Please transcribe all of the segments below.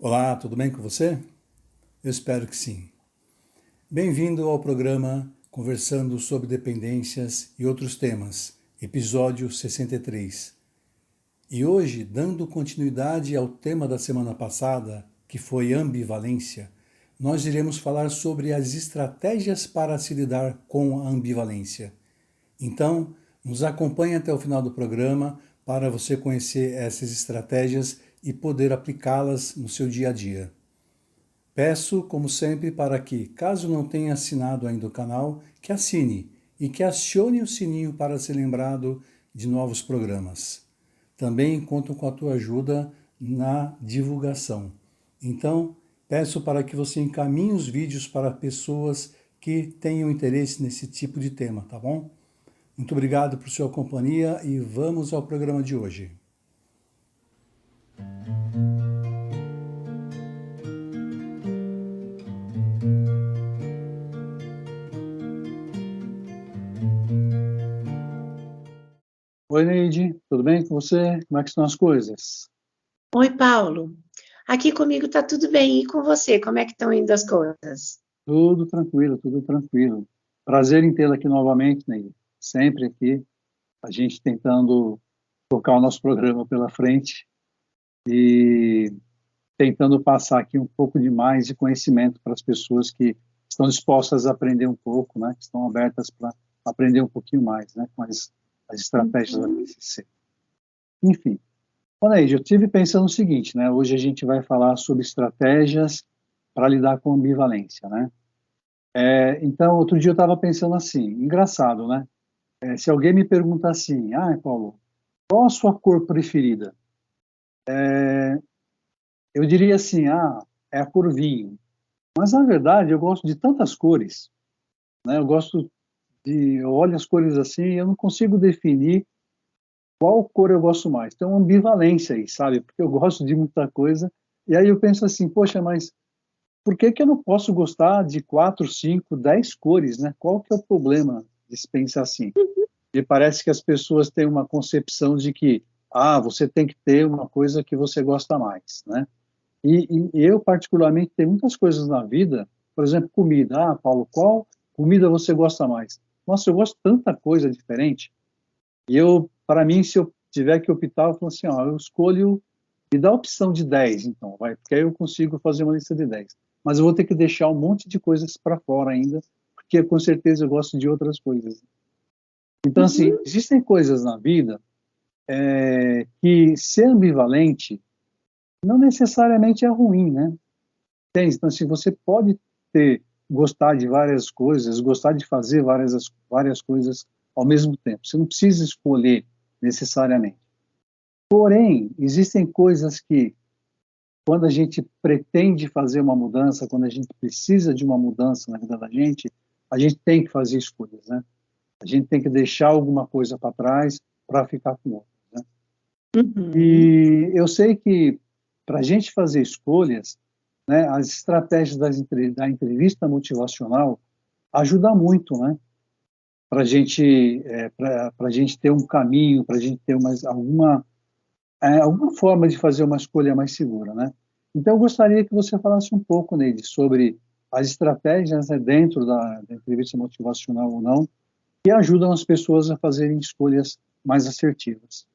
Olá, tudo bem com você? Eu espero que sim. Bem-vindo ao programa Conversando sobre Dependências e Outros Temas, episódio 63. E hoje, dando continuidade ao tema da semana passada, que foi ambivalência, nós iremos falar sobre as estratégias para se lidar com a ambivalência. Então, nos acompanhe até o final do programa para você conhecer essas estratégias e poder aplicá-las no seu dia a dia. Peço, como sempre, para que, caso não tenha assinado ainda o canal, que assine e que acione o sininho para ser lembrado de novos programas. Também conto com a tua ajuda na divulgação. Então, peço para que você encaminhe os vídeos para pessoas que tenham interesse nesse tipo de tema, tá bom? Muito obrigado por sua companhia e vamos ao programa de hoje. Oi, Neide, tudo bem com você? Como é que estão as coisas? Oi, Paulo. Aqui comigo tá tudo bem. E com você? Como é que estão indo as coisas? Tudo tranquilo, tudo tranquilo. Prazer em tê-la aqui novamente, Neide. Sempre aqui, a gente tentando tocar o nosso programa pela frente e tentando passar aqui um pouco de mais de conhecimento para as pessoas que estão dispostas a aprender um pouco, né? Que estão abertas para aprender um pouquinho mais, né? Com as estratégias da PCC. Enfim, olha aí, eu estive pensando o seguinte, né? Hoje a gente vai falar sobre estratégias para lidar com ambivalência, né? Então, outro dia eu estava pensando assim, engraçado, né? Se alguém me perguntar assim, Paulo, qual a sua cor preferida? Eu diria assim, é a cor vinho. Mas, na verdade, eu gosto de tantas cores, né? Eu olho as cores assim e eu não consigo definir qual cor eu gosto mais. Tem uma ambivalência aí, sabe? Porque eu gosto de muita coisa. E aí eu penso assim, poxa, mas por que que eu não posso gostar de 4, 5, 10 cores, né? Qual que é o problema de se pensar assim? E parece que as pessoas têm uma concepção de que, você tem que ter uma coisa que você gosta mais, né? E eu, particularmente, tenho muitas coisas na vida, por exemplo, comida. Paulo, qual comida você gosta mais? Nossa, eu gosto de tanta coisa diferente. E para mim, se eu tiver que optar, eu falo assim, eu escolho, me dá a opção de 10, então, vai, porque aí eu consigo fazer uma lista de 10. Mas eu vou ter que deixar um monte de coisas para fora ainda, porque com certeza eu gosto de outras coisas. Então, assim, existem coisas na vida que ser ambivalente não necessariamente é ruim, né? Entende? Então, assim, você pode gostar de várias coisas, gostar de fazer várias coisas ao mesmo tempo. Você não precisa escolher necessariamente. Porém, existem coisas que, quando a gente pretende fazer uma mudança, quando a gente precisa de uma mudança na vida da gente, a gente tem que fazer escolhas, né? A gente tem que deixar alguma coisa para trás para ficar com outra, né? E eu sei que, para a gente fazer escolhas, né, as estratégias da entrevista motivacional ajudam muito, né? Para a gente ter um caminho, para a gente ter alguma forma de fazer uma escolha mais segura, né? Então, eu gostaria que você falasse um pouco, Neide, sobre as estratégias, né, dentro da entrevista motivacional ou não, que ajudam as pessoas a fazerem escolhas mais assertivas.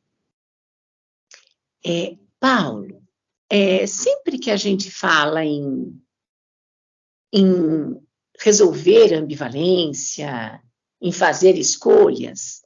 Paulo, sempre que a gente fala em resolver a ambivalência, em fazer escolhas,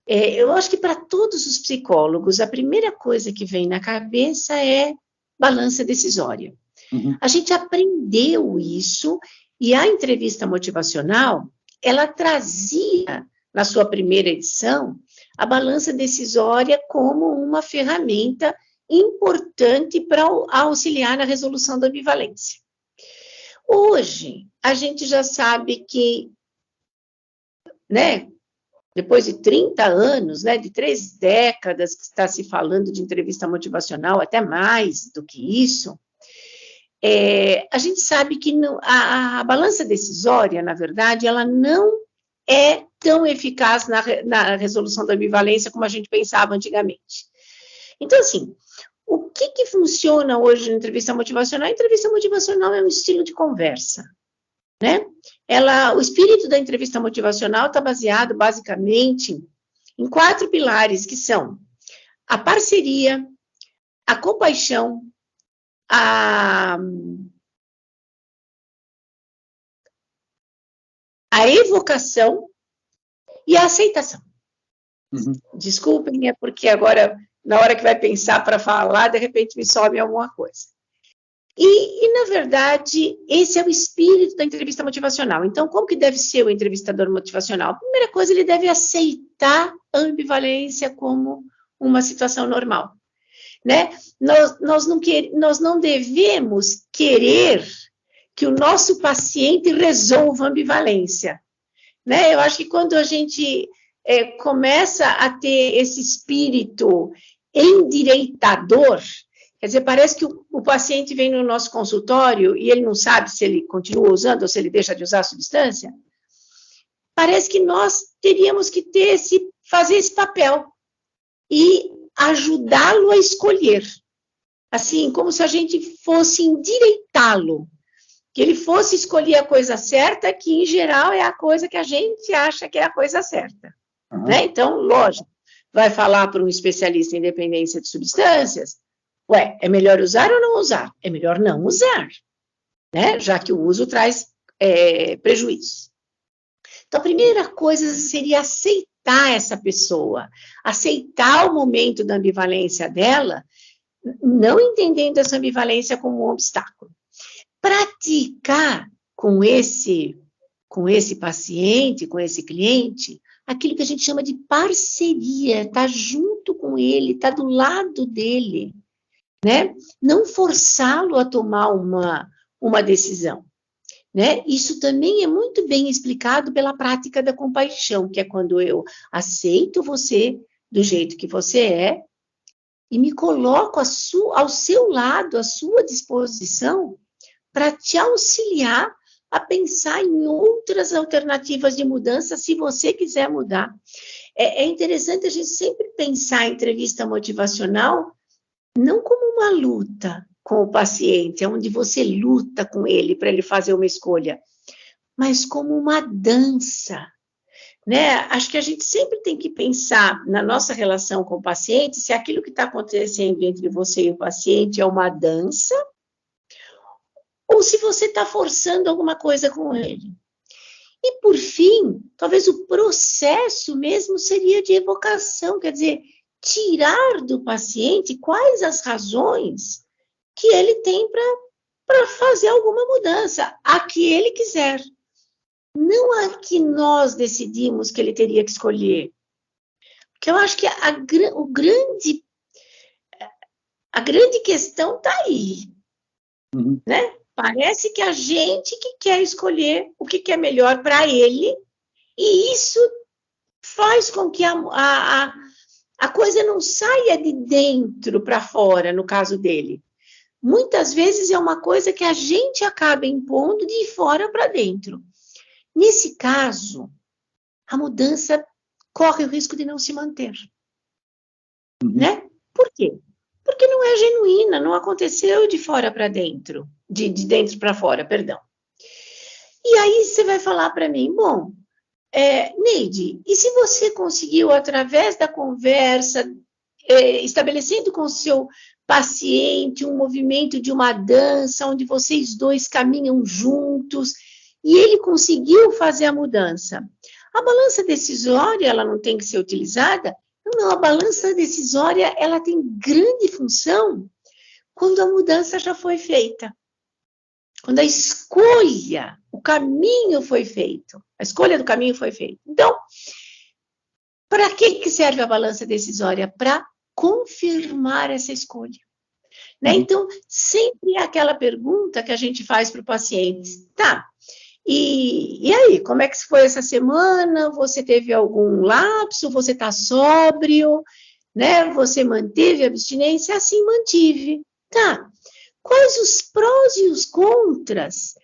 eu acho que para todos os psicólogos, a primeira coisa que vem na cabeça é balança decisória. Uhum. A gente aprendeu isso e a entrevista motivacional, ela trazia, na sua primeira edição, a balança decisória como uma ferramenta importante para auxiliar na resolução da ambivalência. Hoje, a gente já sabe que, né, depois de 30 anos, né, de 3 décadas que está se falando de entrevista motivacional, até mais do que isso, a gente sabe que a balança decisória, na verdade, ela não é tão eficaz na resolução da ambivalência como a gente pensava antigamente. Então, assim, o que funciona hoje na entrevista motivacional? A entrevista motivacional é um estilo de conversa, né? O espírito da entrevista motivacional está baseado, basicamente, em 4 pilares, que são a parceria, a compaixão, a evocação e a aceitação. Uhum. Desculpem, é porque agora, na hora que vai pensar para falar, de repente me sobe alguma coisa. E, na verdade, esse é o espírito da entrevista motivacional. Então, como que deve ser o entrevistador motivacional? A primeira coisa, ele deve aceitar a ambivalência como uma situação normal, né? Nós não devemos querer que o nosso paciente resolva a ambivalência, né? Eu acho que quando a gente começa a ter esse espírito endireitador, quer dizer, parece que o paciente vem no nosso consultório e ele não sabe se ele continua usando ou se ele deixa de usar a substância. Parece que nós teríamos que fazer esse papel e ajudá-lo a escolher. Assim, como se a gente fosse endireitá-lo, que ele fosse escolher a coisa certa, que em geral é a coisa que a gente acha que é a coisa certa. Uhum. Né? Então, lógico, vai falar para um especialista em dependência de substâncias, é melhor usar ou não usar? É melhor não usar, né? Já que o uso traz prejuízo. Então, a primeira coisa seria aceitar essa pessoa, aceitar o momento da ambivalência dela, não entendendo essa ambivalência como um obstáculo. Praticar com esse paciente, com esse cliente, aquilo que a gente chama de parceria, estar junto com ele, estar do lado dele, né? Não forçá-lo a tomar uma decisão, né? Isso também é muito bem explicado pela prática da compaixão, que é quando eu aceito você do jeito que você é e me coloco ao seu lado, à sua disposição, para te auxiliar a pensar em outras alternativas de mudança, se você quiser mudar. É interessante a gente sempre pensar a entrevista motivacional não como uma luta com o paciente, onde você luta com ele para ele fazer uma escolha, mas como uma dança, né? Acho que a gente sempre tem que pensar na nossa relação com o paciente, se aquilo que está acontecendo entre você e o paciente é uma dança, ou se você está forçando alguma coisa com ele. E, por fim, talvez o processo mesmo seria de evocação, quer dizer, tirar do paciente quais as razões que ele tem para fazer alguma mudança, a que ele quiser. Não a que nós decidimos que ele teria que escolher. Porque eu acho que a grande questão está aí, né? Parece que a gente que quer escolher o que é melhor para ele, e isso faz com que a coisa não saia de dentro para fora, no caso dele. Muitas vezes é uma coisa que a gente acaba impondo de fora para dentro. Nesse caso, a mudança corre o risco de não se manter. Né? Por quê? Porque não é genuína, não aconteceu de fora para dentro, de dentro para fora, perdão. E aí você vai falar para mim, bom, Neide, e se você conseguiu, através da conversa, estabelecendo com o seu paciente um movimento de uma dança, onde vocês dois caminham juntos, e ele conseguiu fazer a mudança, a balança decisória, ela não tem que ser utilizada? Não, a balança decisória, ela tem grande função quando a mudança já foi feita. Quando a escolha, o caminho foi feito. A escolha do caminho foi feita. Então, para que serve a balança decisória? Para confirmar essa escolha. Né? Então, sempre é aquela pergunta que a gente faz para o paciente. Tá, e aí, como é que foi essa semana? Você teve algum lapso? Você está sóbrio? Né? Você manteve a abstinência? Assim, mantive. Tá. Quais os prós e os contras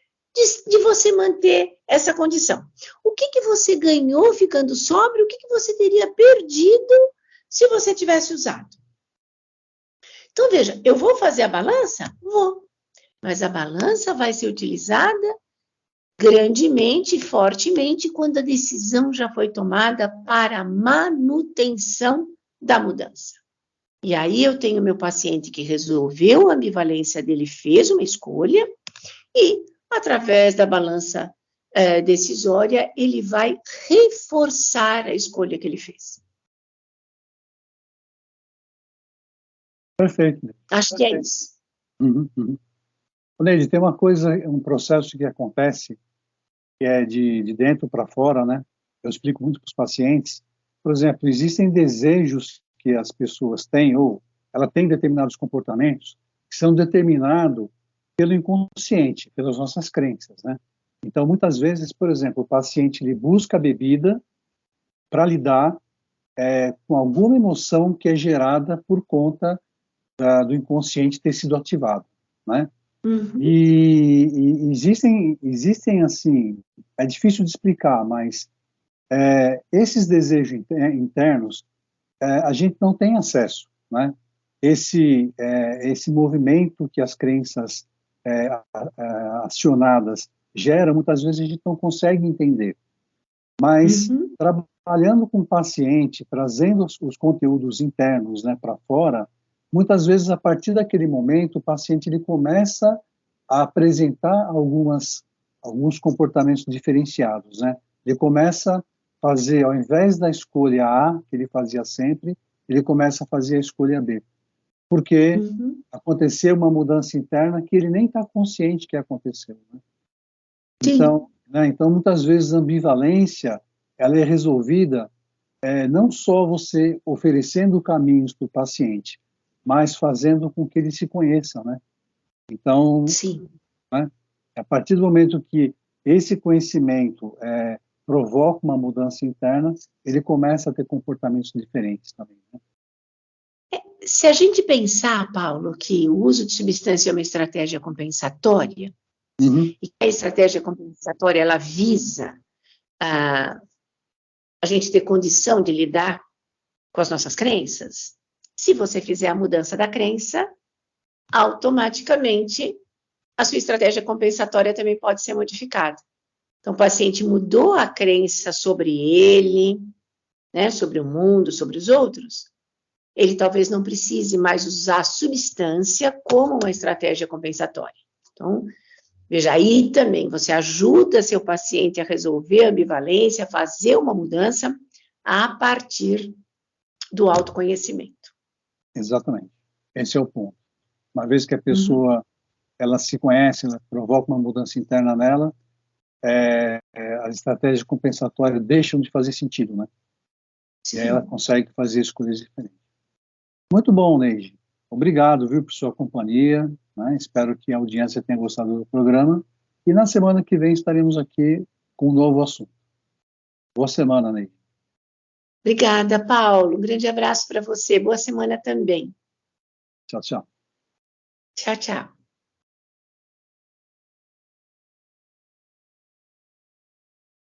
de você manter essa condição? O que você ganhou ficando sóbrio? O que você teria perdido se você tivesse usado? Então, veja, eu vou fazer a balança? Vou. Mas a balança vai ser utilizada grandemente e fortemente quando a decisão já foi tomada para a manutenção da mudança. E aí eu tenho meu paciente que resolveu a ambivalência dele, fez uma escolha e, através da balança decisória, ele vai reforçar a escolha que ele fez. Perfeito. Acho que é isso. Uhum. Neide, tem uma coisa, um processo que acontece, que é de dentro para fora, né? Eu explico muito para os pacientes. Por exemplo, existem desejos que as pessoas têm, ou ela tem determinados comportamentos, que são determinados pelo inconsciente, pelas nossas crenças, né? Então, muitas vezes, por exemplo, o paciente ele busca a bebida para lidar com alguma emoção que é gerada por conta do inconsciente ter sido ativado, né? Uhum. E existem assim, é difícil de explicar, mas esses desejos internos a gente não tem acesso, né? Esse movimento que as crenças acionadas geram, muitas vezes a gente não consegue entender. Mas trabalhando com o paciente, trazendo os conteúdos internos, né, para fora, muitas vezes a partir daquele momento o paciente ele começa a apresentar alguns comportamentos diferenciados, né? Ele começa a fazer, ao invés da escolha A, que ele fazia sempre, ele começa a fazer a escolha B. Porque aconteceu uma mudança interna que ele nem está consciente que aconteceu, né? Então, muitas vezes a ambivalência ela é resolvida não só você oferecendo caminhos para o paciente, mas fazendo com que ele se conheça, né? Então, né, a partir do momento que esse conhecimento provoca uma mudança interna, ele começa a ter comportamentos diferentes também, né? Se a gente pensar, Paulo, que o uso de substância é uma estratégia compensatória, e que a estratégia compensatória ela visa a gente ter condição de lidar com as nossas crenças, se você fizer a mudança da crença, automaticamente a sua estratégia compensatória também pode ser modificada. Então, o paciente mudou a crença sobre ele, né, sobre o mundo, sobre os outros, ele talvez não precise mais usar a substância como uma estratégia compensatória. Então, veja, aí também você ajuda seu paciente a resolver a ambivalência, a fazer uma mudança a partir do autoconhecimento. Exatamente. Esse é o ponto. Uma vez que a pessoa ela se conhece, ela provoca uma mudança interna nela, as estratégias compensatórias deixam de fazer sentido, né? Sim. E aí ela consegue fazer escolhas diferentes. Muito bom, Neide. Obrigado, viu, por sua companhia, né? Espero que a audiência tenha gostado do programa. E na semana que vem estaremos aqui com um novo assunto. Boa semana, Neide. Obrigada, Paulo. Um grande abraço para você. Boa semana também. Tchau, tchau. Tchau, tchau.